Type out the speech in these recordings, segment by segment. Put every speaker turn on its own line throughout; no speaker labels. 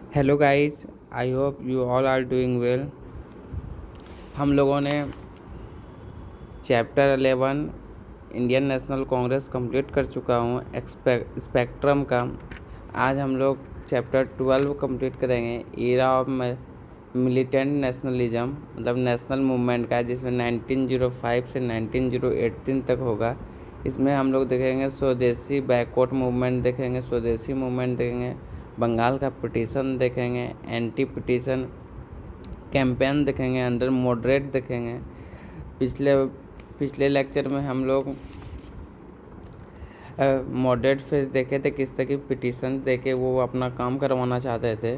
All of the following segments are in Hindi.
Hello guys, I hope you all are doing well. हम लोगों ने चैप्टर 11 इंडियन नेशनल कांग्रेस कंप्लीट कर चुका हूँ स्पेक्ट्रम का। आज हम लोग चैप्टर 12 कंप्लीट करेंगे, एरा ऑफ मिलिटेंट नेशनलिज्म, मतलब नेशनल मूवमेंट का, जिसमें 1905 से 1918 तक होगा। इसमें हम लोग देखेंगे स्वदेशी बैकवर्ड मूवमेंट, देखेंगे स्वदेशी मूवमेंट, देखेंगे बंगाल का पिटीशन, देखेंगे एंटी पिटीशन कैंपेन, देखेंगे अंडर मॉडरेट, देखेंगे। पिछले पिछले लेक्चर में हम लोग मॉडरेट फेज देखे थे, किस तरह की पिटीशन देके वो अपना काम करवाना चाहते थे।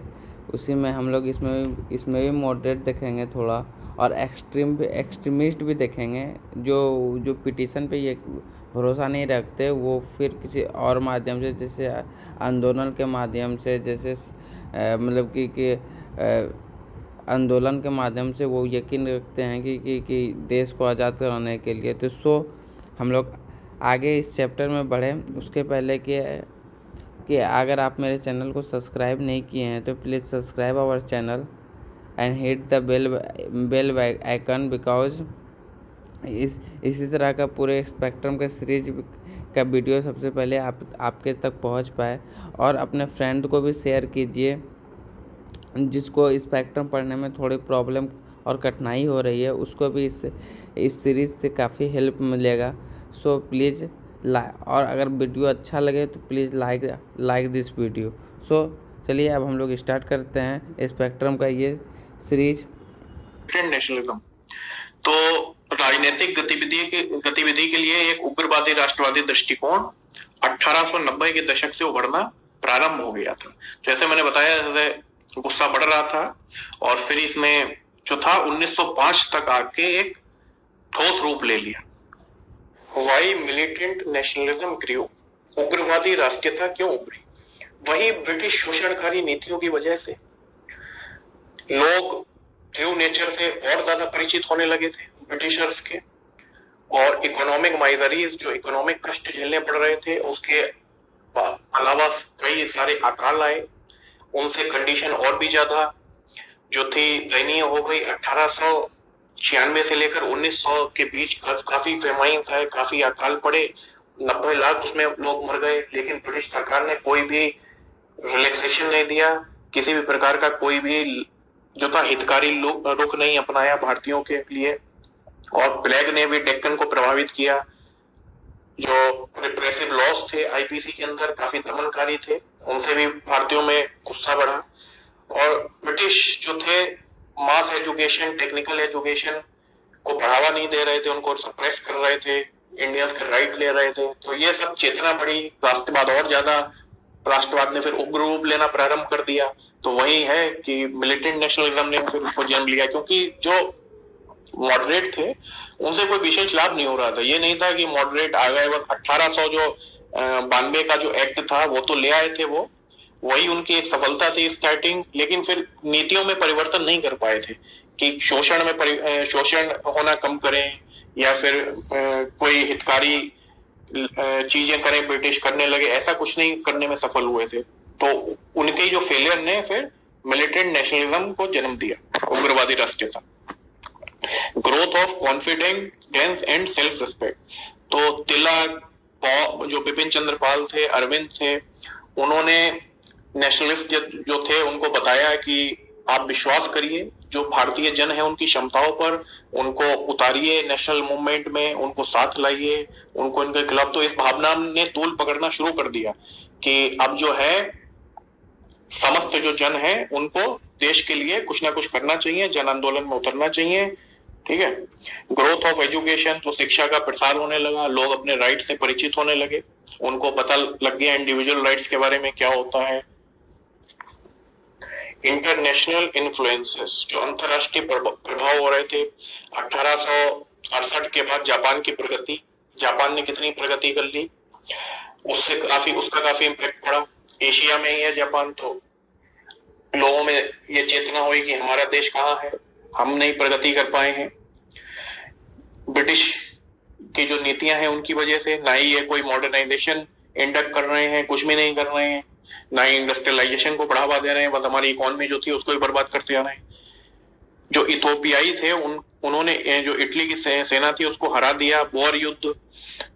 उसी में हम लोग इसमें भी मॉडरेट देखेंगे थोड़ा, और एक्सट्रीमिस्ट भी देखेंगे, जो जो पिटीशन पे ये भरोसा नहीं रखते, वो फिर किसी और माध्यम से, जैसे आंदोलन के माध्यम से, जैसे मतलब कि आंदोलन के माध्यम से वो यकीन रखते हैं कि देश को आज़ाद कराने के लिए। तो हम लोग आगे इस चैप्टर में बढ़ें उसके पहले कि अगर आप मेरे चैनल को सब्सक्राइब नहीं किए हैं तो please subscribe our channel and hit the bell icon, because इसी तरह का पूरे स्पेक्ट्रम के सीरीज का वीडियो सबसे पहले आपके तक पहुंच पाए। और अपने फ्रेंड को भी शेयर कीजिए जिसको स्पेक्ट्रम पढ़ने में थोड़ी प्रॉब्लम और कठिनाई हो रही है, उसको भी इस सीरीज़ से काफ़ी हेल्प मिलेगा। सो प्लीज़ और अगर वीडियो अच्छा लगे तो प्लीज़ लाइक दिस वीडियो। सो चलिए अब हम लोग स्टार्ट करते हैं स्पेक्ट्रम का ये सीरीज।
नेशनलिज्म तो राजनीतिक गतिविधि के लिए एक उग्रवादी राष्ट्रवादी दृष्टिकोण 1890 के दशक से उभरना प्रारंभ हो गया था। जैसे मैंने बताया, जैसे गुस्सा बढ़ रहा था और फिर इसमें जो था 1905 तक आके एक ठोस रूप ले लिया। वाई मिलिटेंट नेशनलिज्म ग्रीव, उग्रवादी राष्ट्रीयता क्यों उभरी? वही ब्रिटिश शोषणकारी नीतियों की वजह से लोग ट्रू नेचर से और ज्यादा परिचित होने लगे थे ब्रिटिशर्स के, और इकोनॉमिक माइजरीज, जो इकोनॉमिक कष्ट झेलने पड़ रहे थे, उसके अलावा कई सारे अकाल आए, उनसे कंडीशन और भी ज्यादा जो थी दयनीय हो गई। 1896 से लेकर 1900 के बीच काफी फेमाइन्स आए, काफी अकाल पड़े, 90 लाख उसमें लोग मर गए, लेकिन ब्रिटिश सरकार ने कोई भी रिलैक्सेशन नहीं दिया, किसी भी प्रकार का कोई भी जो था हितकारी रुख नहीं अपनाया भारतीयों के लिए। और प्लेग ने भी डेक्कन को प्रभावित किया। जो रिप्रेसिव लॉस थे आईपीसी के अंदर, काफी दमनकारी थे, उनसे भी भारतीयों में गुस्सा बढ़ा। और ब्रिटिश जो थे मास एजुकेशन, टेक्निकल एजुकेशन को बढ़ावा नहीं दे रहे थे, उनको सप्रेस कर रहे थे, इंडियंस के राइट ले रहे थे। तो ये सब चेतना बढ़ी, राष्ट्रवाद और ज्यादा, राष्ट्रवाद ने फिर उग्र रूप लेना प्रारंभ कर दिया। तो वही है कि मिलिटेंट नेशनलिज्म ने फिर उसको जन्म लिया, क्योंकि जो मॉडरेट थे उनसे कोई विशेष लाभ नहीं हो रहा था। ये नहीं था कि मॉडरेट आ गए, बस 1800 जो 92 का जो एक्ट था वो तो ले आए थे, वो वही उनकी एक सफलता थी स्टार्टिंग, लेकिन फिर नीतियों में परिवर्तन नहीं कर पाए थे कि शोषण होना कम करें, या फिर कोई हितकारी चीजें करें, ब्रिटिश करने लगे, ऐसा कुछ नहीं करने में सफल हुए थे। तो उनके जो फेलियर ने फिर मिलिटेंट नेशनलिज्म को जन्म दिया, उग्रवादी राष्ट्रीयता। Growth of confidence and self respect, तो तिलक, जो बिपिन चंद्र पाल थे, अरविंद थे, उन्होंने नेशनलिस्ट जो थे उनको बताया कि आप विश्वास करिए जो भारतीय जन है उनकी क्षमताओं पर, उनको उतारिए नेशनल मूवमेंट में, उनको साथ लाइए, उनको इनके खिलाफ। तो इस भावना ने तूल पकड़ना शुरू कर दिया कि अब जो है समस्त जो जन है उनको देश के लिए कुछ ना कुछ करना चाहिए, जन आंदोलन में उतरना चाहिए। ठीक है। ग्रोथ ऑफ एजुकेशन, तो शिक्षा का प्रसार होने लगा, लोग अपने राइट से परिचित होने लगे, उनको पता लग गया इंडिविजुअल राइट्स के बारे में क्या होता है। इंटरनेशनल इन्फ्लुएंसेस, जो अंतरराष्ट्रीय प्रभाव हो रहे थे। 1868 के बाद जापान की प्रगति, जापान ने कितनी प्रगति कर ली, उसका काफी इम्पैक्ट पड़ा। एशिया में ही है जापान, तो लोगों में ये चेतना हुई कि हमारा देश कहाँ है, हम नहीं प्रगति कर पाए हैं। ब्रिटिश की जो नीतियां हैं उनकी वजह से, ना ही ये कोई मॉडर्नाइजेशन इंडक्ट कर रहे हैं, कुछ भी नहीं कर रहे हैं। ना ही इंडस्ट्रियलाइजेशन को बढ़ावा दे रहे हैं, बस हमारी इकोनॉमी जो थी उसको भी बर्बाद करते जा रहे हैं। जो इथोपियाई थे उन्होंने जो इटली की सेना थी उसको हरा दिया, वॉर युद्ध।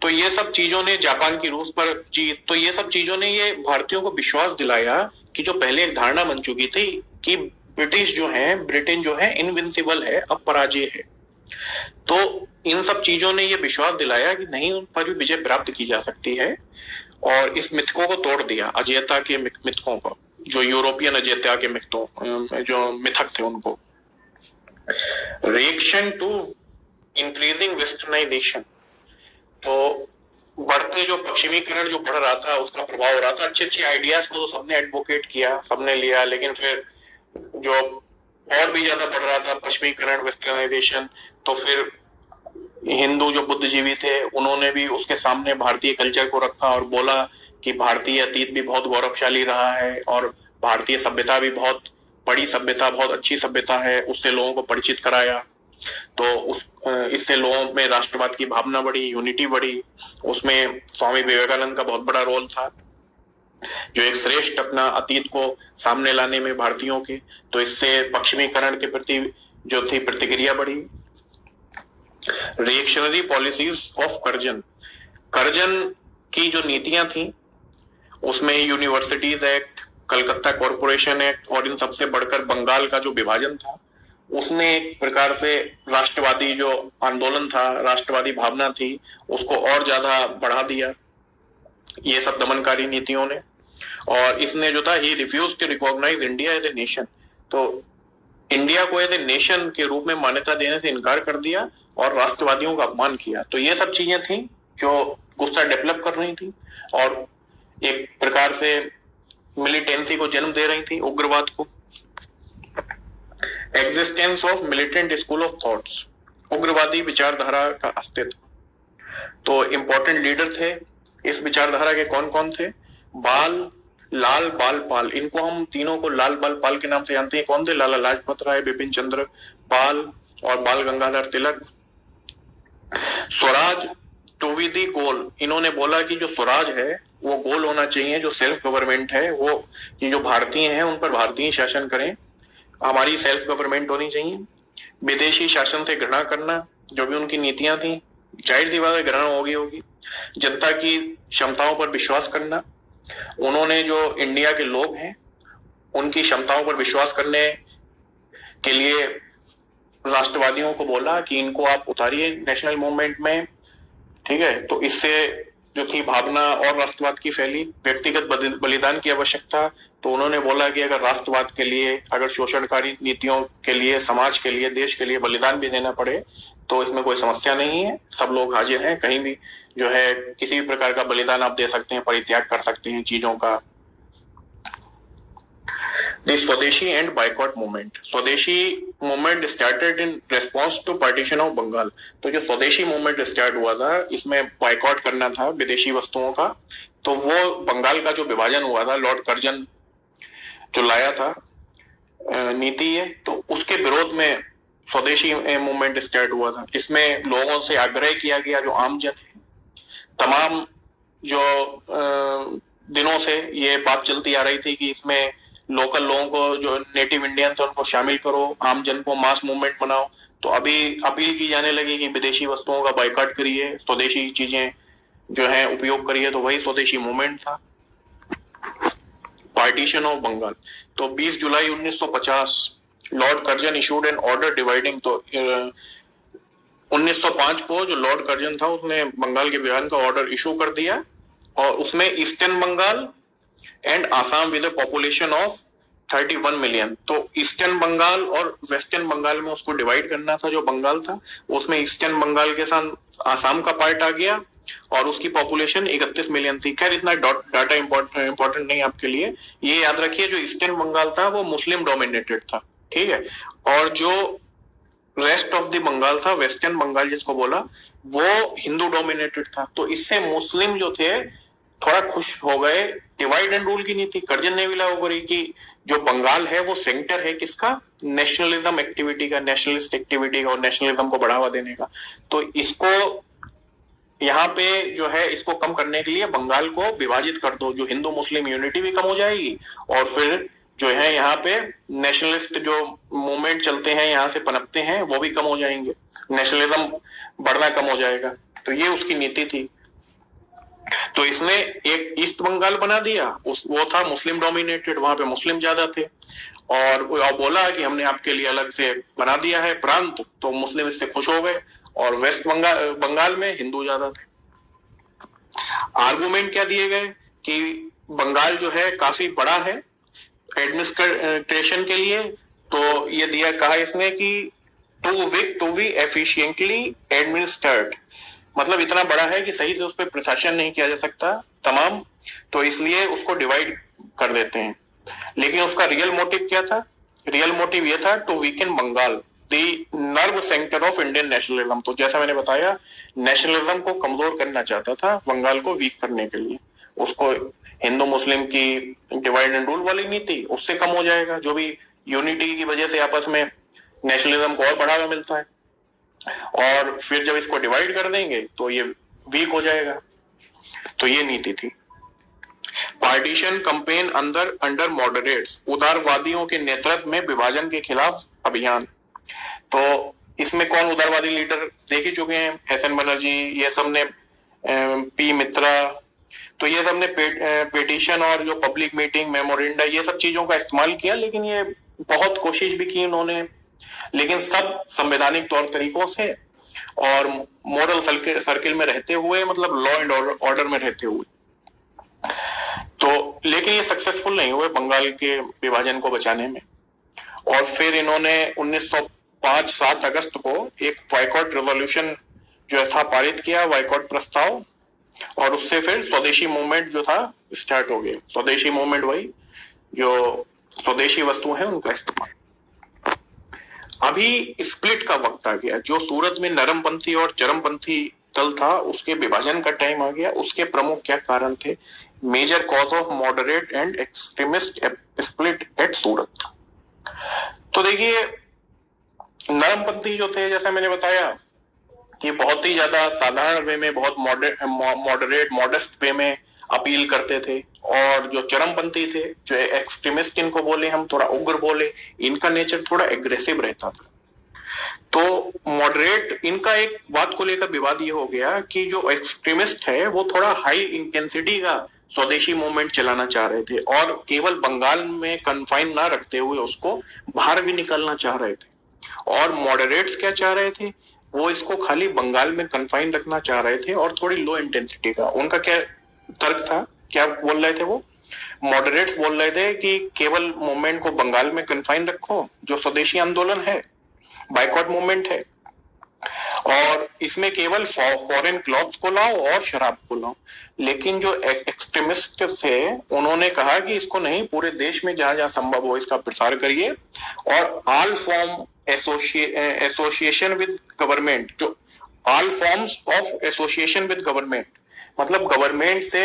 तो ये सब चीजों ने जापान की रूस पर जीत, तो ये सब चीजों ने ये भारतीयों को विश्वास दिलाया कि जो पहले एक धारणा बन चुकी थी कि ब्रिटेन जो है इनविंसिबल है, अपराजय है। तो इन सब चीजों ने ये विश्वास दिलाया कि नहीं, उन पर भी विजय प्राप्त की जा सकती है, और इस मिथकों को तोड़ दिया, अजेयता के मिथकों को, जो यूरोपियन अजेयता के मिथकों, जो मिथक थे उनको। रिएक्शन टू इंक्रीजिंग वेस्टर्नाइजेशन, तो बढ़ते जो पश्चिमीकरण जो बढ़ रहा था उसका प्रभाव हो रहा था। अच्छे अच्छे आइडियाज को तो सबने एडवोकेट किया, सबने लिया, लेकिन फिर जो और भी ज्यादा बढ़ रहा था पश्चिमीकरण, वेस्टर्नाइजेशन, तो फिर हिंदू जो बुद्धिजीवी थे उन्होंने भी उसके सामने भारतीय कल्चर को रखा और बोला कि भारतीय अतीत भी बहुत गौरवशाली रहा है और भारतीय सभ्यता भी बहुत बड़ी सभ्यता, बहुत अच्छी सभ्यता है, उससे लोगों को परिचित कराया। तो इससे लोगों में राष्ट्रवाद की भावना बढ़ी, यूनिटी बढ़ी। उसमें स्वामी विवेकानंद का बहुत बड़ा रोल था, जो एक श्रेष्ठ अपना अतीत को सामने लाने में भारतीयों के। तो इससे पश्चिमीकरण के प्रति जो थी प्रतिक्रिया बढ़ी। Reactionary policies of Curzon, Curzon की जो नीतियां थी उसमें universities act, Calcutta corporation act और इन सबसे बढ़कर बंगाल का जो विभाजन था, उसने एक प्रकार से राष्ट्रवादी जो आंदोलन था, राष्ट्रवादी भावना थी, उसको और ज्यादा बढ़ा दिया ये सब दमनकारी नीतियों ने। और इसने जो था, ही refuse to recognise India as a nation, तो इंडिया को एज ए नेशन के रूप में मान्यता देने से इनकार कर दिया और राष्ट्रवादियों का अपमान किया। तो ये सब चीजें थी जो गुस्सा डेवलप कर रही थी और एक प्रकार से मिलिटेंसी को जन्म दे रही थी, उग्रवाद को। Existence of militant school of thoughts, उग्रवादी विचारधारा का अस्तित्व। तो इंपॉर्टेंट लीडर थे इस विचारधारा के, कौन कौन थे? लाल बाल पाल, इनको हम तीनों को लाल बाल पाल के नाम से जानते हैं। कौन थे? लाला लाजपत राय, बिपिन चंद्र पाल और बाल Gangadhar Tilak. Swaraj to be the गोल, इन्होंने बोला कि जो स्वराज है वो गोल होना चाहिए, जो सेल्फ गवर्नमेंट है वो, ये जो भारतीय हैं उन पर भारतीय शासन करें, हमारी सेल्फ गवर्नमेंट होनी चाहिए। विदेशी शासन से घृणा करना, जो भी उनकी नीतियां थी, जाहिर सी बात है घृणा होगी। जनता की क्षमताओं पर विश्वास करना, उन्होंने जो इंडिया के लोग हैं उनकी क्षमताओं पर विश्वास करने के लिए राष्ट्रवादियों को बोला कि इनको आप उतारिए नेशनल मूवमेंट में, ठीक है। तो इससे जो थी भावना और राष्ट्रवाद की फैली। व्यक्तिगत बलिदान की आवश्यकता, तो उन्होंने बोला कि अगर राष्ट्रवाद के लिए, अगर शोषणकारी नीतियों के लिए, समाज के लिए, देश के लिए बलिदान भी देना पड़े तो इसमें कोई समस्या नहीं है, सब लोग हाजिर हैं, कहीं भी जो है किसी भी प्रकार का बलिदान आप दे सकते हैं, परित्याग कर सकते हैं चीजों का। The Swadeshi and boycott movement, Swadeshi movement started in response to partition of Bengal. तो जो स्वदेशी मूवमेंट स्टार्ट हुआ था, इसमें बाइकॉट करना था विदेशी वस्तुओं का। तो वो बंगाल का जो विभाजन हुआ था, लॉर्ड कर्जन जो लाया था नीति है, तो उसके विरोध में स्वदेशी मूवमेंट स्टार्ट हुआ था। इसमें लोगों से आग्रह किया गया, जो आमजन है, तमाम जो दिनों से ये बात चलती आ रही थी कि इसमें लोकल लोगों को, जो नेटिव इंडियंस है उनको शामिल करो, आमजन को मास मूवमेंट बनाओ। तो अभी अपील की जाने लगी कि विदेशी वस्तुओं का बाइकआउट करिए, स्वदेशी चीजें जो है उपयोग करिए। तो वही स्वदेशी मूवमेंट था। पार्टीशन ऑफ बंगाल, तो 20 जुलाई 1950 Lord Curzon issued N order dividing. तो 1905 को जो लॉर्ड कर्जन था उसने बंगाल के विभाजन का ऑर्डर इशू कर दिया और उसमें eastern Bengal and Assam with population of 31 million. तो ईस्टर्न बंगाल और वेस्टर्न बंगाल में उसको डिवाइड करना था। जो बंगाल था उसमें ईस्टर्न बंगाल के साथ आसाम का पार्ट आ गया और उसकी पॉपुलेशन 31 मिलियन थी। खैर इतना डाटा इंपॉर्टेंट नहीं आपके लिए, ये याद रखिए जो ईस्टर्न बंगाल था वो मुस्लिम डोमिनेटेड था, ठीक है। और जो रेस्ट ऑफ द बंगाल था, वेस्टर्न बंगाल जिसको बोला, वो हिंदू डोमिनेटेड था। तो इससे मुस्लिम जो थे थोड़ा खुश हो गए। डिवाइड एंड रूल की नीति कर्जन ने भी लागू करी कि जो बंगाल है वो सेंटर है किसका? नेशनलिज्म एक्टिविटी का, नेशनलिस्ट एक्टिविटी का और नेशनलिज्म को बढ़ावा देने का। तो इसको यहाँ पे जो है इसको कम करने के लिए बंगाल को विभाजित कर दो, जो हिंदू मुस्लिम यूनिटी भी कम हो जाएगी और फिर जो है यहाँ पे नेशनलिस्ट जो मूवमेंट चलते हैं यहाँ से पनपते हैं वो भी कम हो जाएंगे, नेशनलिज्म बढ़ना कम हो जाएगा। तो ये उसकी नीति थी। तो इसने एक ईस्ट बंगाल बना दिया, वो था मुस्लिम डोमिनेटेड, वहां पे मुस्लिम ज्यादा थे, और बोला कि हमने आपके लिए अलग से बना दिया है प्रांत, तो मुस्लिम इससे खुश हो गए, और वेस्ट बंगाल में हिंदू ज्यादा थे। आर्गुमेंट क्या दिए गए कि बंगाल जो है काफी बड़ा है एडमिनिस्ट्रेशन के लिए, तो ये दिया, कहा इसने कि टू बी एफिशिएंटली एडमिनिस्ट्रेट, मतलब इतना बड़ा है कि सही से उस पर प्रशासन नहीं किया जा सकता तमाम, तो इसलिए उसको डिवाइड कर देते हैं। लेकिन उसका रियल मोटिव क्या था? रियल मोटिव ये था to weaken Bengal, the nerve centre of Indian nationalism. तो जैसा मैंने बताया, नेशनलिज्म को कमजोर करना चाहता था, बंगाल को वीक करने के लिए। उसको हिंदू मुस्लिम की डिवाइड एंड रूल वाली नीति, उससे कम हो जाएगा, जो भी यूनिटी की वजह से आपस में नेशनलिज्म को और बढ़ावा मिलता है, और फिर जब इसको डिवाइड कर देंगे तो ये वीक हो जाएगा। तो ये नीति थी। पार्टीशन कैंपेन अंडर मॉडरेट्स, उदारवादियों के नेतृत्व में विभाजन के खिलाफ अभियान। तो इसमें कौन उदारवादी लीडर देख ही चुके हैं, एसएन बनर्जी, ये सब ने, पी मित्रा, तो ये सब ने पेटिशन और जो पब्लिक मीटिंग, मेमोरेंडा, ये सब चीजों का इस्तेमाल किया, लेकिन ये बहुत कोशिश भी की उन्होंने, लेकिन सब संवैधानिक तौर तरीकों से और मॉरल सर्किल में रहते हुए, मतलब लॉ एंड ऑर्डर में रहते हुए। तो लेकिन ये सक्सेसफुल नहीं हुए बंगाल के विभाजन को बचाने में। और फिर इन्होंने 1905 7 अगस्त को एक बायकॉट रेवोल्यूशन जो था पारित किया, बायकॉट प्रस्ताव, और उससे फिर स्वदेशी मूवमेंट जो था स्टार्ट हो गया। स्वदेशी मूवमेंट वही जो स्वदेशी वस्तु है उनका इस्तेमाल। अभी स्प्लिट का वक्त आ गया, जो सूरत में नरमपंथी और चरमपंथी दल था उसके विभाजन का टाइम आ गया। उसके प्रमुख क्या कारण थे? Major cause of moderate and extremist split at Surat. तो देखिए, नरमपंथी जो थे, जैसा मैंने बताया कि बहुत ही ज्यादा साधारण वे में, बहुत मॉडरेट मॉडेस्ट वे में अपील करते थे, और जो चरमपंथी थे, जो एक्सट्रीमिस्ट इनको बोले हम, थोड़ा उग्र बोले, इनका नेचर थोड़ा एग्रेसिव रहता था। तो मॉडरेट, इनका एक बात को लेकर विवाद ये हो गया कि जो एक्सट्रीमिस्ट है वो थोड़ा हाई इंटेंसिटी का स्वदेशी मूवमेंट चलाना चाह रहे थे, और केवल बंगाल में कन्फाइन ना रखते हुए उसको बाहर भी निकलना चाह रहे थे। और मॉडरेट्स क्या चाह रहे थे? वो इसको खाली बंगाल में कन्फाइन रखना चाह रहे थे, और थोड़ी लो इंटेंसिटी का। उनका क्या तर्क था, क्या बोल रहे थे वो? मॉडरेट्स बोल रहे थे कि केवल मूवमेंट को बंगाल में कन्फाइन रखो, जो स्वदेशी आंदोलन है, बाइकॉट मूवमेंट है, और इसमें केवल फॉरेन क्लॉथ को लाओ और शराब को लाओ। लेकिन जो एक्सट्रीमिस्ट थे उन्होंने कहा कि इसको नहीं, पूरे देश में जहां जहां संभव हो इसका प्रसार करिए, और all form association with government, जो all forms of association with government, मतलब गवर्नमेंट से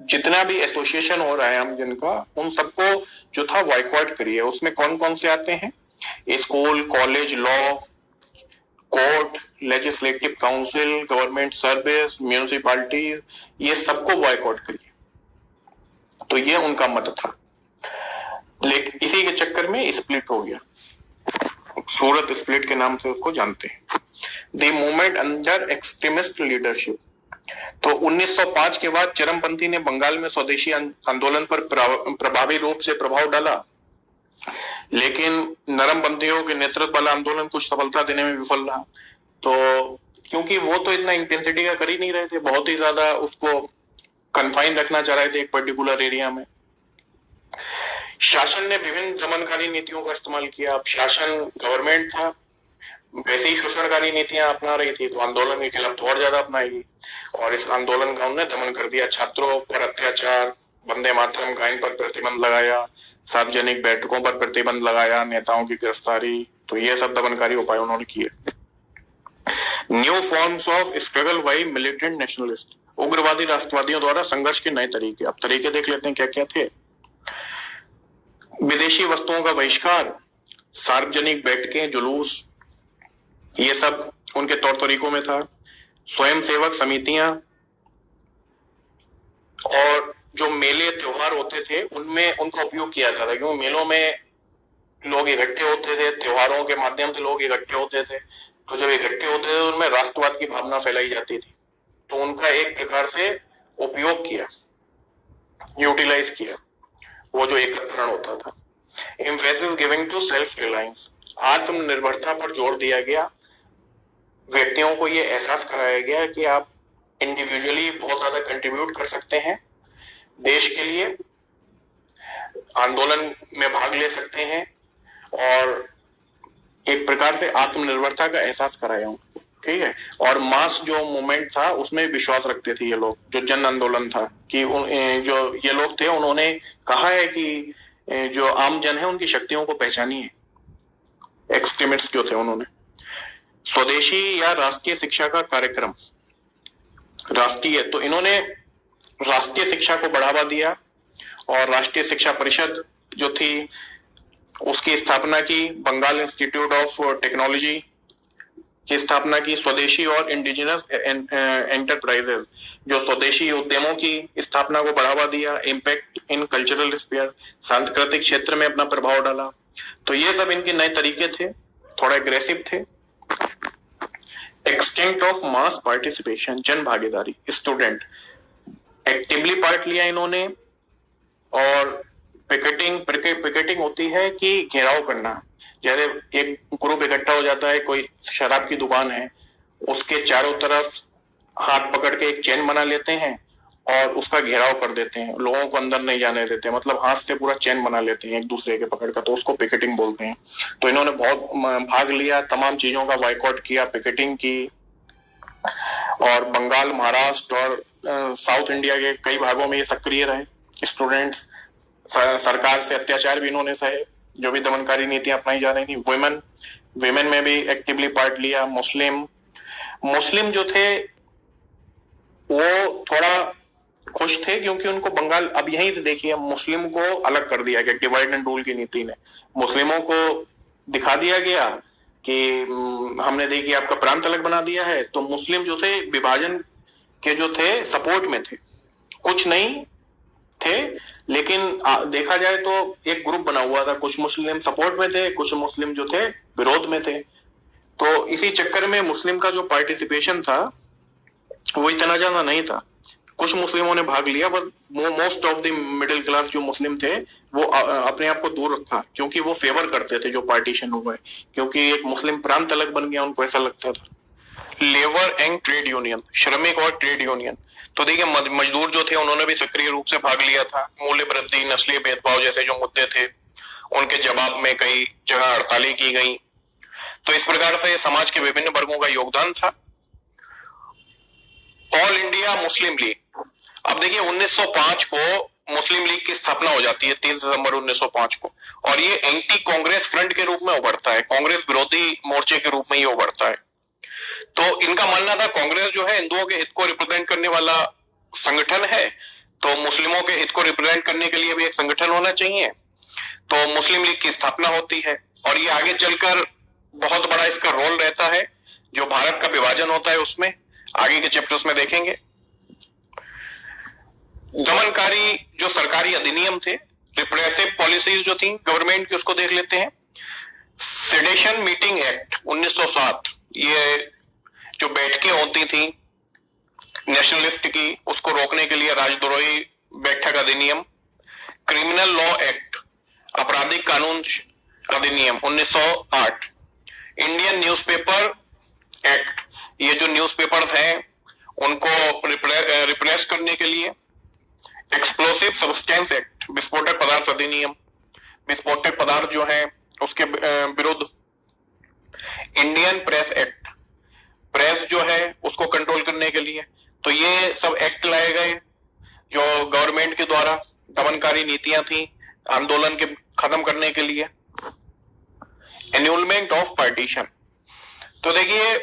जितना भी एसोसिएशन हो रहा है हम जिनका, उन सबको जो था बॉयकॉट करिए। उसमें कौन कौन से आते हैं? School, college, law, court, legislative council, government service, municipality, ये सबको बॉयकॉट करिए। तो ये उनका मत था, लेकिन इसी के चक्कर में स्प्लिट हो गया। सूरत स्प्लिट के नाम से उसको जानते हैं। The movement under extremist leadership. तो 1905 के बाद चरमपंथी ने बंगाल में स्वदेशी आंदोलन पर प्रभावी रूप से प्रभाव डाला, लेकिन नरमपंथियों के नेतृत्व वाला आंदोलन कुछ सफलता देने में विफल रहा। तो क्योंकि वो तो इतना इंटेंसिटी का कर ही नहीं रहे थे, बहुत ही ज्यादा उसको कन्फाइन रखना चाह रहे थे एक पर्टिकुलर एरिया में। शासन ने विभिन्न दमनकारी नीतियों का इस्तेमाल किया। अब शासन, गवर्नमेंट था, वैसे ही शोषणकारी नीतियां अपना रही थी, तो आंदोलन के खिलाफ तो और ज्यादा अपनाएगी, और इस आंदोलन का उन्होंने दमन कर दिया। छात्रों पर अत्याचार, वंदे मातरम गायन पर प्रतिबंध लगाया, सार्वजनिक बैठकों पर प्रतिबंध लगाया, नेताओं की गिरफ्तारी, तो ये सब दमनकारी उपाय उन्होंने किए। New forms of struggle by militant nationalist, उग्रवादी राष्ट्रवादियों द्वारा संघर्ष के नए तरीके। अब तरीके देख लेते हैं क्या क्या थे। विदेशी वस्तुओं का बहिष्कार, सार्वजनिक बैठकें, जुलूस, ये सब उनके तौर तरीकों में था। स्वयंसेवक समितियां और जो मेले त्योहार होते थे उनमें उनका उपयोग किया जाता था, क्योंकि मेलों में लोग इकट्ठे होते थे, त्योहारों के माध्यम से लोग इकट्ठे होते थे, तो जब इकट्ठे होते थे उनमें राष्ट्रवाद की भावना फैलाई जाती थी, तो उनका एक प्रकार से उपयोग किया, यूटिलाइज किया वो जो एकत्रीकरण होता था। Emphasis giving to self reliance, आत्मनिर्भरता पर जोर दिया गया, व्यक्तियों को ये एहसास कराया गया कि आप इंडिविजुअली बहुत ज्यादा कंट्रीब्यूट कर सकते हैं देश के लिए, आंदोलन में भाग ले सकते हैं, और एक प्रकार से आत्मनिर्भरता का एहसास कराया उनको, ठीक है। और मास जो मूवमेंट था उसमें विश्वास रखते थे ये लोग, जो जन आंदोलन था कि जो ये लोग थे उन्होंने कहा है कि जो आम जन है उनकी शक्तियों को पहचानिए, एक्सट्रीमिस्ट जो थे उन्होंने। स्वदेशी या राष्ट्रीय शिक्षा का कार्यक्रम, राष्ट्रीय, तो इन्होंने राष्ट्रीय शिक्षा को बढ़ावा दिया और राष्ट्रीय शिक्षा परिषद जो थी उसकी स्थापना की, बंगाल इंस्टीट्यूट ऑफ टेक्नोलॉजी की स्थापना की, स्वदेशी और इंडिजिनस एंटरप्राइजेस, जो स्वदेशी उद्यमों की स्थापना को बढ़ावा दिया, इम्पैक्ट इन कल्चरल स्फीयर, सांस्कृतिक क्षेत्र में अपना प्रभाव डाला। तो ये सब इनके नए तरीके थे, थोड़ा एग्रेसिव थे। एक्सटेंट ऑफ मास पार्टिसिपेशन, जन भागीदारी, स्टूडेंट एक्टिवली पार्ट लिया इन्होंने। और पिकेटिंग होती है कि घेराव करना, जैसे एक ग्रुप इकट्ठा हो जाता है, कोई शराब की दुकान है, उसके चारों तरफ हाथ पकड़ के एक चेन बना लेते हैं और उसका घेराव कर देते हैं, लोगों को अंदर नहीं जाने देते, मतलब हाथ से पूरा चेन बना लेते हैं एक दूसरे के पकड़ कर, तो उसको पिकेटिंग बोलते हैं। तो इन्होंने बहुत भाग लिया, तमाम चीजों का बाइकआउट किया, पिकेटिंग की, और बंगाल, महाराष्ट्र और साउथ इंडिया के कई भागों में ये सक्रिय रहे स्टूडेंट्स। सरकार से अत्याचार भी इन्होंने सहे, जो भी दमनकारी नीतियां अपनाई जा रही थी। विमेन में भी एक्टिवली पार्ट लिया। मुस्लिम जो थे वो थोड़ा खुश थे, क्योंकि उनको बंगाल, अब यहीं से देखिए, मुस्लिम को अलग कर दिया गया डिवाइड एंड रूल की नीति ने। मुस्लिमों को दिखा दिया गया कि हमने देखिए आपका प्रांत अलग बना दिया है, तो मुस्लिम जो थे विभाजन के जो थे सपोर्ट में थे, कुछ नहीं थे, लेकिन देखा जाए तो एक ग्रुप बना हुआ था, कुछ मुस्लिम सपोर्ट में थे, कुछ मुस्लिम जो थे विरोध में थे। तो इसी चक्कर में मुस्लिम का जो पार्टिसिपेशन था वो इतना ज्यादा नहीं था। कुछ मुस्लिमों ने भाग लिया, but most of the middle class जो मुस्लिम थे वो अपने आप को दूर रखा, क्योंकि वो फेवर करते थे जो पार्टीशन हुआ है, क्योंकि एक मुस्लिम प्रांत अलग बन गया, उनको ऐसा लगता था। लेबर एंड ट्रेड यूनियन, श्रमिक और ट्रेड यूनियन, तो देखिए मजदूर जो थे उन्होंने भी सक्रिय रूप से भाग लिया था। मूल्य वृद्धि, नस्लीय भेदभाव जैसे जो मुद्दे थे उनके जवाब में कई जगह हड़तालें की गई। तो इस प्रकार से समाज के विभिन्न वर्गों का योगदान था। ऑल इंडिया मुस्लिम लीग, अब देखिए 1905 को मुस्लिम लीग की स्थापना हो जाती है 30 दिसंबर 1905 को, और ये एंटी कांग्रेस फ्रंट के रूप में उभरता है, कांग्रेस विरोधी मोर्चे के रूप में ये उभरता है। तो इनका मानना था कांग्रेस जो है हिंदुओं के हित को रिप्रेजेंट करने वाला संगठन है, तो मुस्लिमों के हित को रिप्रेजेंट करने के लिए भी एक संगठन होना चाहिए। तो मुस्लिम लीग की स्थापना होती है, और ये आगे चलकर बहुत बड़ा इसका रोल रहता है, जो भारत का विभाजन होता है उसमें आगे के चैप्टर्स में देखेंगे। दमनकारी जो सरकारी अधिनियम थे, रिप्रेसिव पॉलिसीज जो थी गवर्नमेंट की, उसको देख लेते हैं। सेडेशन मीटिंग एक्ट 1907, ये जो बैठकें होती थी नेशनलिस्ट की, उसको रोकने के लिए राजद्रोही बैठक अधिनियम। क्रिमिनल लॉ एक्ट, आपराधिक कानून अधिनियम 1908। इंडियन न्यूज़पेपर एक्ट, ये जो न्यूज़पेपर्स हैं उनको रिप्रेस करने के लिए। एक्सप्लोसिव सब्सटेंस एक्ट, विस्फोटक पदार्थ अधिनियम, विस्फोटक पदार्थ जो है उसके विरुद्ध। इंडियन प्रेस एक्ट, प्रेस जो है उसको कंट्रोल करने के लिए। तो ये सब एक्ट लाए गए जो गवर्नमेंट के द्वारा दमनकारी नीतियां थी आंदोलन के खत्म करने के लिए। एन्यूलमेंट ऑफ पार्टीशन, तो देखिए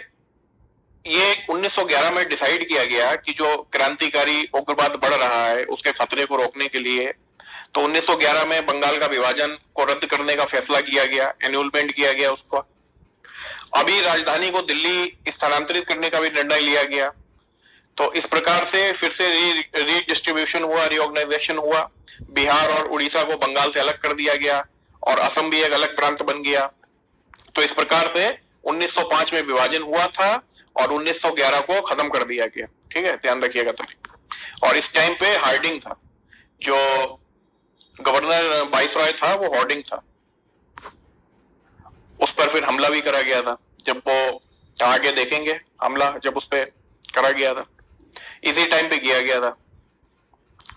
ये 1911 में डिसाइड किया गया कि जो क्रांतिकारी उग्रवाद बढ़ रहा है उसके खतरे को रोकने के लिए, तो 1911 में बंगाल का विभाजन को रद्द करने का फैसला किया गया, एन्यूलमेंट किया गया उसको। अभी राजधानी को दिल्ली स्थानांतरित करने का भी निर्णय लिया गया। तो इस प्रकार से फिर से रीडिस्ट्रीब्यूशन हुआ, रीऑर्गेनाइजेशन हुआ। बिहार और उड़ीसा को बंगाल से अलग कर दिया गया और असम भी एक अलग प्रांत बन गया। तो इस प्रकार से 1905 में विभाजन हुआ था और 1911 को खत्म कर दिया गया। ठीक है, ध्यान रखिएगा सर। और इस टाइम पे हार्डिंग था, जो गवर्नर वाइसरॉय था वो हार्डिंग था। उस पर फिर हमला भी करा गया था, जब वो आगे देखेंगे हमला जब उस पर करा गया था। इसी टाइम पे किया गया था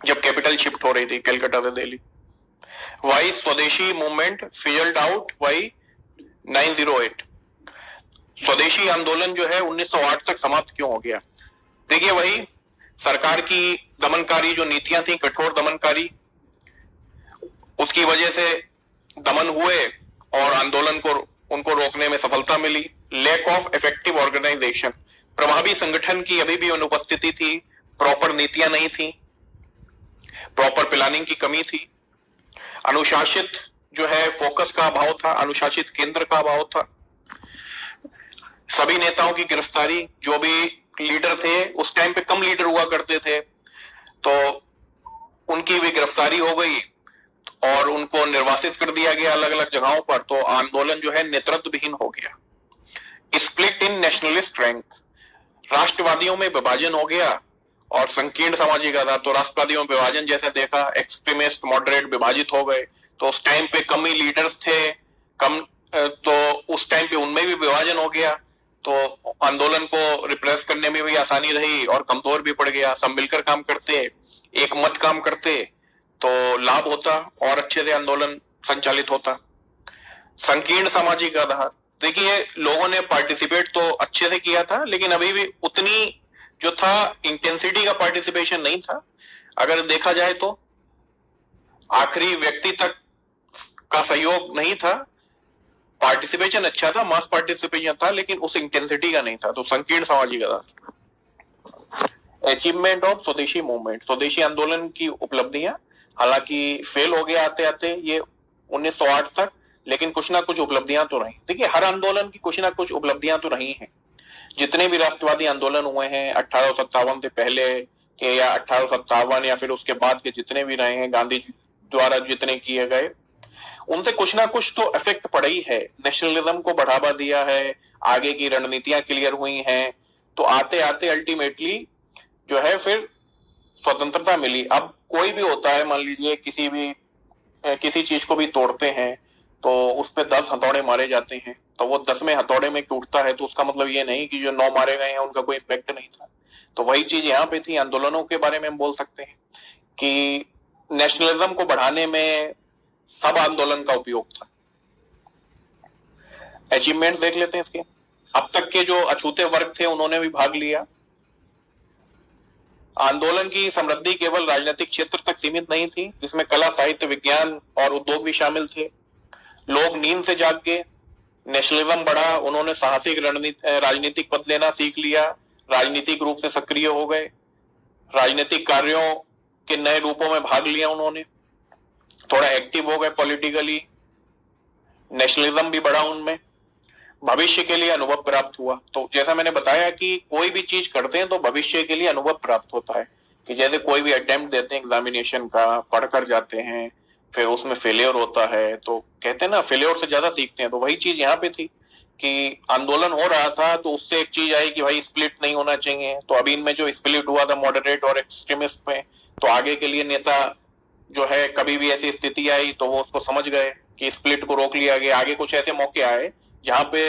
जब कैपिटल शिफ्ट हो रही थी कलकत्ता से दिल्ली। वाई स्वदेशी मूवमेंट फिजल्ड आउट बाई 908। स्वदेशी आंदोलन जो है 1908 तक समाप्त क्यों हो गया? देखिए, वही सरकार की दमनकारी जो नीतियां थी, कठोर दमनकारी, उसकी वजह से दमन हुए और आंदोलन को उनको रोकने में सफलता मिली। लैक ऑफ इफेक्टिव ऑर्गेनाइजेशन, प्रभावी संगठन की अभी भी अनुपस्थिति थी, प्रॉपर नीतियां नहीं थी, प्रॉपर प्लानिंग की कमी थी, अनुशासित जो है फोकस का अभाव था, अनुशासित केंद्र का अभाव था। सभी नेताओं की गिरफ्तारी, जो भी लीडर थे उस टाइम पे कम लीडर हुआ करते थे, तो उनकी भी गिरफ्तारी हो गई और उनको निर्वासित कर दिया गया अलग अलग जगहों पर। तो आंदोलन जो है नेतृत्वहीन हो गया। स्प्लिट इन नेशनलिस्ट रैंक, राष्ट्रवादियों में विभाजन हो गया और संकीर्ण सामाजिक आधार। तो राष्ट्रवादियों में विभाजन जैसे देखा, एक्सट्रीमिस्ट मॉडरेट विभाजित हो गए। तो उस टाइम पे कम ही लीडर्स थे, कम, तो उस टाइम पे उनमें भी विभाजन हो गया। तो आंदोलन को रिप्रेस करने में भी आसानी रही और कमजोर भी पड़ गया। सब मिलकर काम करते, एक मत काम करते तो लाभ होता और अच्छे से आंदोलन संचालित होता। संकीर्ण सामाजिक आधार, देखिए लोगों ने पार्टिसिपेट तो अच्छे से किया था, लेकिन अभी भी उतनी जो था इंटेंसिटी का पार्टिसिपेशन नहीं था। अगर देखा जाए तो आखिरी व्यक्ति तक का सहयोग नहीं था। पार्टिसिपेशन अच्छा था, मास पार्टिसिपेशन था, लेकिन उस इंटेंसिटी का नहीं था। तो संकीर्ण सामाजिक आधार। अचीवमेंट ऑफ स्वदेशी मूवमेंट, स्वदेशी आंदोलन की उपलब्धियां, हालांकि फेल हो गया आते आते ये 1908 तक, लेकिन कुछ ना कुछ उपलब्धियां तो रही। देखिए, हर आंदोलन की कुछ ना कुछ उपलब्धियां तो रही हैं। जितने भी राष्ट्रवादी आंदोलन हुए हैं 1857 से पहले के या 1857 या फिर उसके बाद के जितने भी रहे हैं, गांधी जी द्वारा जितने किए गए, उनसे कुछ ना कुछ तो इफेक्ट पड़ा ही है। नेशनलिज्म को बढ़ावा दिया है, आगे की रणनीतियां क्लियर हुई हैं। तो आते आते अल्टीमेटली जो है फिर स्वतंत्रता मिली। अब कोई भी होता है, मान लीजिए किसी चीज को भी तोड़ते हैं तो उस पर 10 हथौड़े मारे जाते हैं, तो वो 10वें हथौड़े में टूटता है, तो उसका मतलब ये नहीं कि जो 9 मारे गए हैं उनका कोई इम्पैक्ट नहीं था। तो वही चीज यहाँ पे थी। आंदोलनों के बारे में हम बोल सकते हैं कि नेशनलिज्म को बढ़ाने में सब आंदोलन का उपयोग था। अचीवमेंट्स देख लेते हैं इसके। अब तक के जो अछूते वर्ग थे उन्होंने भी भाग लिया। आंदोलन की समृद्धि केवल राजनीतिक क्षेत्र तक सीमित नहीं थी, इसमें कला, साहित्य, विज्ञान और उद्योग भी शामिल थे। लोग नींद से जाग गए, नेशनलिज्म बढ़ा, उन्होंने साहसिक राजनीतिक पद लेना सीख लिया, राजनीतिक रूप से सक्रिय हो गए, राजनीतिक कार्यों के नए रूपों में भाग लिया, उन्होंने थोड़ा एक्टिव हो गए पॉलिटिकली, नेशनलिज्म भी बढ़ा उनमें, भविष्य के लिए अनुभव प्राप्त हुआ। तो जैसा मैंने बताया कि कोई भी चीज करते हैं तो भविष्य के लिए अनुभव प्राप्त होता है। कि जैसे कोई भी अटेम्प्ट देते हैं एग्जामिनेशन का, पढ़कर जाते हैं, फिर उसमें फेलियर होता है, तो कहते हैं ना फेलियर से ज्यादा सीखते हैं। तो वही चीज यहाँ पे थी कि आंदोलन हो रहा था तो उससे एक चीज आई कि भाई स्प्लिट नहीं होना चाहिए। तो अभी इनमें जो स्प्लिट हुआ था मॉडरेट और एक्सट्रीमिस्ट में, तो आगे के लिए नेता जो है कभी भी ऐसी स्थिति आई तो वो उसको समझ गए कि स्प्लिट को रोक लिया गया। आगे कुछ ऐसे मौके आए जहां पे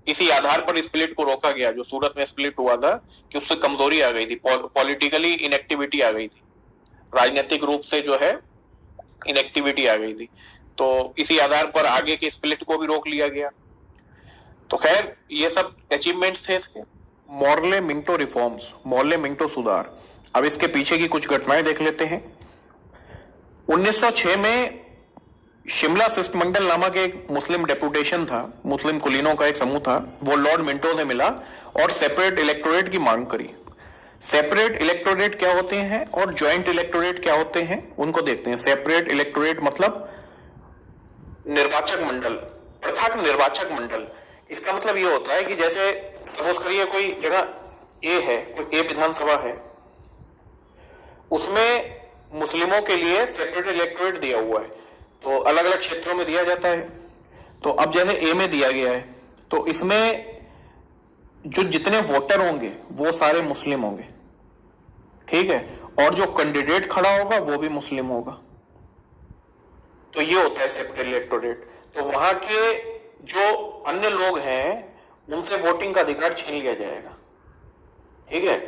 इसी आधार पर स्प्लिट को रोका गया, जो सूरत में स्प्लिट हुआ था कि उससे कमजोरी आ गई थी, पॉलिटिकली इनएक्टिविटी आ गई थी, राजनीतिक रूप से जो है इनएक्टिविटी आ गई थी। तो इसी आधार पर आगे के स्प्लिट को भी रोक लिया गया। तो खैर ये सब अचीवमेंट्स थे इसके। Morley Minto reforms, Morley Minto सुधार। अब इसके पीछे की कुछ घटनाएं देख लेते हैं। 1906 में शिमला शिष्टमंडल नामक एक मुस्लिम डेपुटेशन था, मुस्लिम कुलीनों का एक समूह था, वो लॉर्ड मिंटो से मिला और सेपरेट इलेक्टोरेट की मांग करी। सेपरेट इलेक्टोरेट क्या होते हैं और ज्वाइंट इलेक्टोरेट क्या होते हैं उनको देखते हैं। सेपरेट इलेक्टोरेट मतलब निर्वाचक मंडल, पृथक निर्वाचक मंडल, इसका मतलब ये होता है कि जैसे सपोज करिए कोई जगह ए है, कोई ए विधानसभा है, उसमें मुस्लिमों के लिए सेपरेट इलेक्टोरेट दिया हुआ है, तो अलग अलग क्षेत्रों में दिया जाता है। तो अब जैसे ए में दिया गया है, तो इसमें जो जितने वोटर होंगे वो सारे मुस्लिम होंगे, ठीक है, और जो कैंडिडेट खड़ा होगा वो भी मुस्लिम होगा। तो ये होता है सेपरेट इलेक्टोरेट। तो वहां के जो अन्य लोग हैं उनसे वोटिंग का अधिकार छीन लिया जाएगा, ठीक है।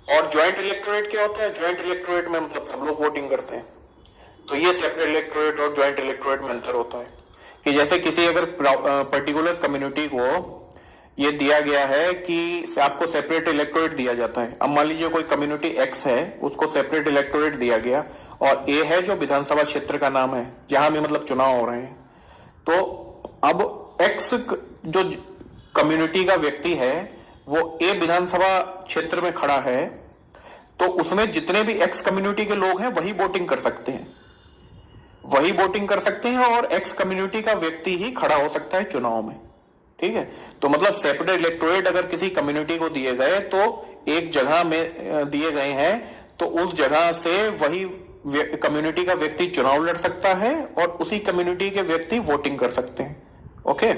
और ज्वाइंट इलेक्टोरेट क्या होता है? ज्वाइंट इलेक्टोरेट में मतलब सब लोग वोटिंग करते हैं। तो ये सेपरेट इलेक्टोरेट और ज्वाइंट इलेक्टोरेट में अंतर होता है कि जैसे किसी अगर पर्टिकुलर कम्युनिटी को ये दिया गया है कि आपको सेपरेट इलेक्टोरेट दिया जाता है। अब मान लीजिए कोई कम्युनिटी एक्स है, उसको सेपरेट इलेक्टोरेट दिया गया, और ए है जो विधानसभा क्षेत्र का नाम है जहां भी मतलब चुनाव हो रहे हैं। तो अब एक्स जो कम्युनिटी का व्यक्ति है वो ए विधानसभा क्षेत्र में खड़ा है, तो उसमें जितने भी एक्स कम्युनिटी के लोग हैं वही वोटिंग कर सकते हैं, वही वोटिंग कर सकते हैं, और एक्स कम्युनिटी का व्यक्ति ही खड़ा हो सकता है चुनाव में, ठीक है। तो मतलब सेपरेट इलेक्टोरेट अगर किसी कम्युनिटी को दिए गए तो एक जगह में दिए गए हैं, तो उस जगह से वही कम्युनिटी का व्यक्ति चुनाव लड़ सकता है और उसी कम्युनिटी के व्यक्ति वोटिंग कर सकते हैं, ओके।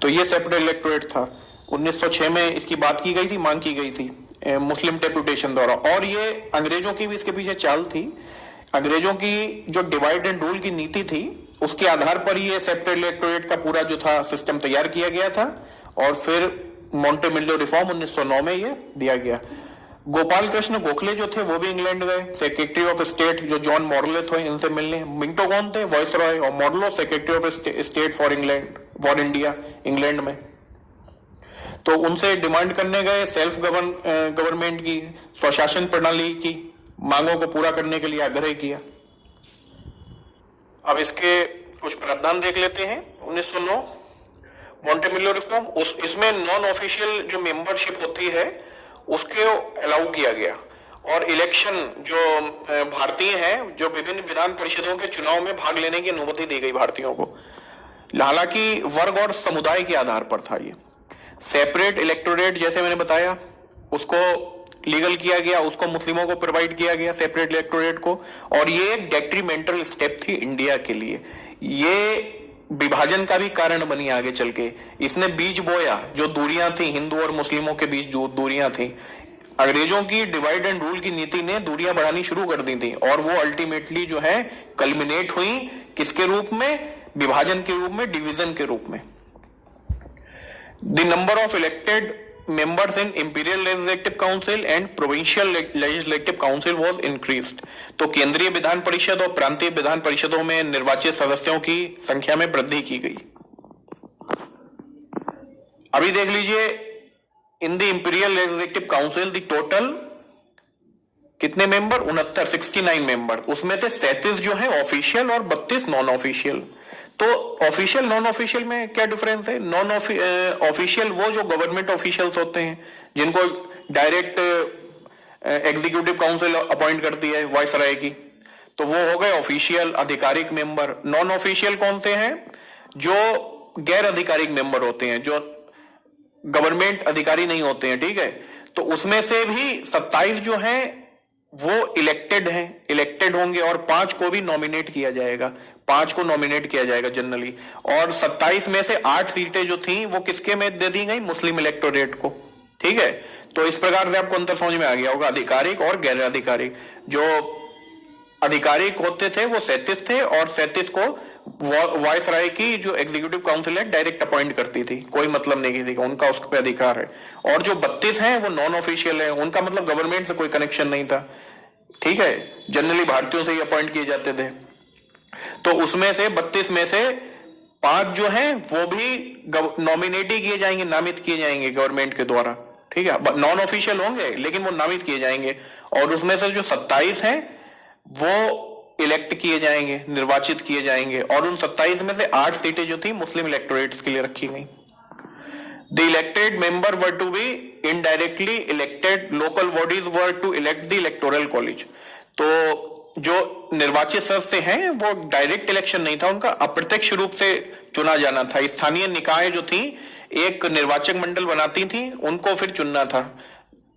तो ये सेपरेट इलेक्टोरेट था। 1906 में इसकी बात की गई थी, मांग की गई थी मुस्लिम डेपुटेशन द्वारा, और ये अंग्रेजों की भी इसके पीछे चाल थी। अंग्रेजों की जो डिवाइड एंड रूल की नीति थी उसके आधार पर ये सेपरेट इलेक्टोरेट का पूरा जो था सिस्टम तैयार किया गया था, और फिर मॉन्टेमिलो रिफॉर्म 1909 में ये दिया गया। गोपाल कृष्ण गोखले जो थे वो भी इंग्लैंड गए, सेक्रेटरी ऑफ स्टेट जो जॉन मॉर्ले थे इनसे मिलने। मिंटो कौन थे? वाइसरॉय, और Morley secretary of state for England, for India, England में। तो उनसे डिमांड करने गए सेल्फ गवर्नमेंट की, स्वशासन प्रणाली की मांगों को पूरा करने के लिए आग्रह किया। अब इसके कुछ प्रावधान देख लेते हैं। 1909 मॉन्टेमिलो रिफॉर्म, इसमें नॉन ऑफिशियल जो मेंबरशिप होती है उसके अलाउ किया गया, और इलेक्शन जो भारतीय हैं जो विभिन्न विधान परिषदों के चुनाव में भाग लेने की अनुमति दी गई भारतीयों को। हालांकि वर्ग और समुदाय के आधार पर था ये। सेपरेट इलेक्टोरेट जैसे मैंने बताया उसको लीगल किया गया, उसको मुस्लिमों को प्रोवाइड किया गया सेपरेट इलेक्टोरेट को, और ये एक डेट्रीमेंटल स्टेप थी इंडिया के लिए। ये विभाजन का भी कारण बनी आगे चल के। इसने बीज बोया, जो दूरियां थी हिंदू और मुस्लिमों के बीच जो दूरियां थी, अंग्रेजों की डिवाइड एंड रूल की नीति ने दूरियां बढ़ानी शुरू कर दी थी, और वो अल्टीमेटली जो है कल्मिनेट हुई किसके रूप में? विभाजन के रूप में, डिवीजन के रूप में। The number of elected members in imperial legislative council and provincial legislative council was increased। तो केंद्रीय विधान परिषद और प्रांतीय विधान परिषदों में निर्वाचित सदस्यों की संख्या में वृद्धि की गई। अभी देख लीजिए, in the imperial legislative council the total कितने मेंबर? 69 मेंबर, उसमें से 37 जो है ऑफिशियल और 32 नॉन ऑफिशियल। तो ऑफिशियल नॉन ऑफिशियल में क्या डिफरेंस है? नॉन ऑफिशियल वो जो गवर्नमेंट ऑफिशियल्स होते हैं जिनको डायरेक्ट एग्जीक्यूटिव काउंसिल अपॉइंट करती है वाइसराय की, तो वो हो गए ऑफिशियल आधिकारिक मेंबर। नॉन ऑफिशियल कौन से हैं? जो गैर आधिकारिक मेंबर होते हैं, जो गवर्नमेंट अधिकारी नहीं होते हैं, ठीक है। तो उसमें से भी 27 जो हैं वो इलेक्टेड हैं, इलेक्टेड होंगे, और 5 को भी नॉमिनेट किया जाएगा, 5 को नॉमिनेट किया जाएगा जनरली। और 27 में से 8 सीटें जो थी वो किसके में दे दी गई? मुस्लिम इलेक्टोरेट को, ठीक है। तो इस प्रकार से आपको अंतर समझ में आ गया होगा, आधिकारिक और गैर आधिकारिक। जो आधिकारिक होते थे वो 37 थे, और 37 को वाइसराय की जो एग्जीक्यूटिव काउंसिल है डायरेक्ट अपॉइंट करती थी, कोई मतलब नहीं किसी का, उनका उस पर अधिकार है। और जो 32 हैं वो नॉन ऑफिशियल है, उनका मतलब गवर्नमेंट से कोई कनेक्शन नहीं था, ठीक है, जनरली भारतीयों से ही अपॉइंट किए जाते थे। तो उसमें से 32 में से 5 जो हैं वो भी नॉमिनेट ही किए जाएंगे, नामित किए जाएंगे गवर्नमेंट के द्वारा, ठीक है। नॉन ऑफिशियल होंगे लेकिन वो नामित किए जाएंगे। और उसमें से जो 27 हैं वो इलेक्ट किए जाएंगे, निर्वाचित किए जाएंगे। और उन 27 में से 8 सीटें जो थी मुस्लिम इलेक्टोरेट्स के लिए रखी गई। The elected member were to be indirectly elected, local bodies were to elect the electoral college. तो जो निर्वाचित सदस्य हैं वो डायरेक्ट इलेक्शन नहीं था उनका, अप्रत्यक्ष रूप से चुना जाना था। स्थानीय निकाय जो थी एक निर्वाचक मंडल बनाती थी, उनको फिर चुनना था।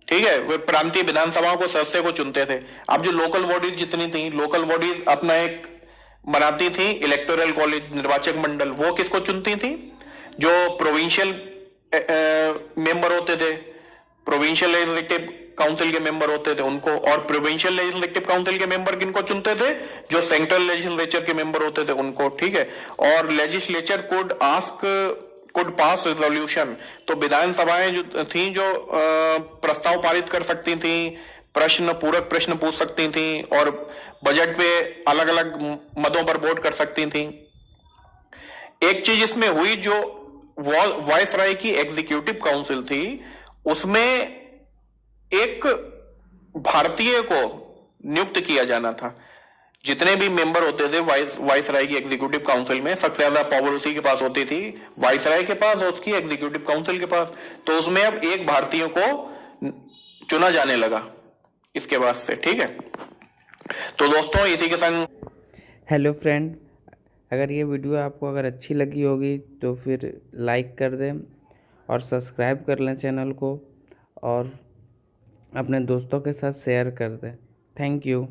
ठीक है, वे प्रांतीय विधानसभाओं को सदस्य को चुनते थे। अब जो लोकल बॉडीज जितनी थी, लोकल बॉडीज अपना एक बनाती थी इलेक्टोरल कॉलेज, निर्वाचक मंडल, वो किसको चुनती थी? जो प्रोविंशियल मेंबर होते थे, प्रोविंशियल लेजिस्लेटिव काउंसिल के मेंबर होते थे उनको, और प्रोविंशियल लेजिस्लेटिव काउंसिल के मेंबर किनको चुनते थे? जो सेंट्रल लेजिस्लेचर के मेंबर होते थे उनको। ठीक है, और लेजिस्लेचर कुड पास रेजोल्यूशन, तो विधानसभाएं जो थी जो प्रस्ताव पारित कर सकती थी, पूरक प्रश्न पूछ सकती थी, और बजट पे अलग अलग मदों पर वोट कर सकती थी। एक चीज इसमें हुई, जो वायसराय की एग्जीक्यूटिव काउंसिल थी उसमें एक भारतीय को नियुक्त किया जाना था। जितने भी मेंबर होते थे वायसराय की एग्जीक्यूटिव काउंसिल में, सबसे ज्यादा पावर उसी के पास होती थी, वायसराय के पास और उसकी एग्जीक्यूटिव काउंसिल के पास। तो उसमें अब एक भारतीय को चुना जाने लगा इसके बाद से। ठीक है, तो दोस्तों इसी के संग
हेलो फ्रेंड, अगर ये वीडियो आपको अगर अच्छी लगी होगी तो फिर लाइक कर दें और सब्सक्राइब कर लें चैनल को, और अपने दोस्तों के साथ शेयर कर दें। Thank you.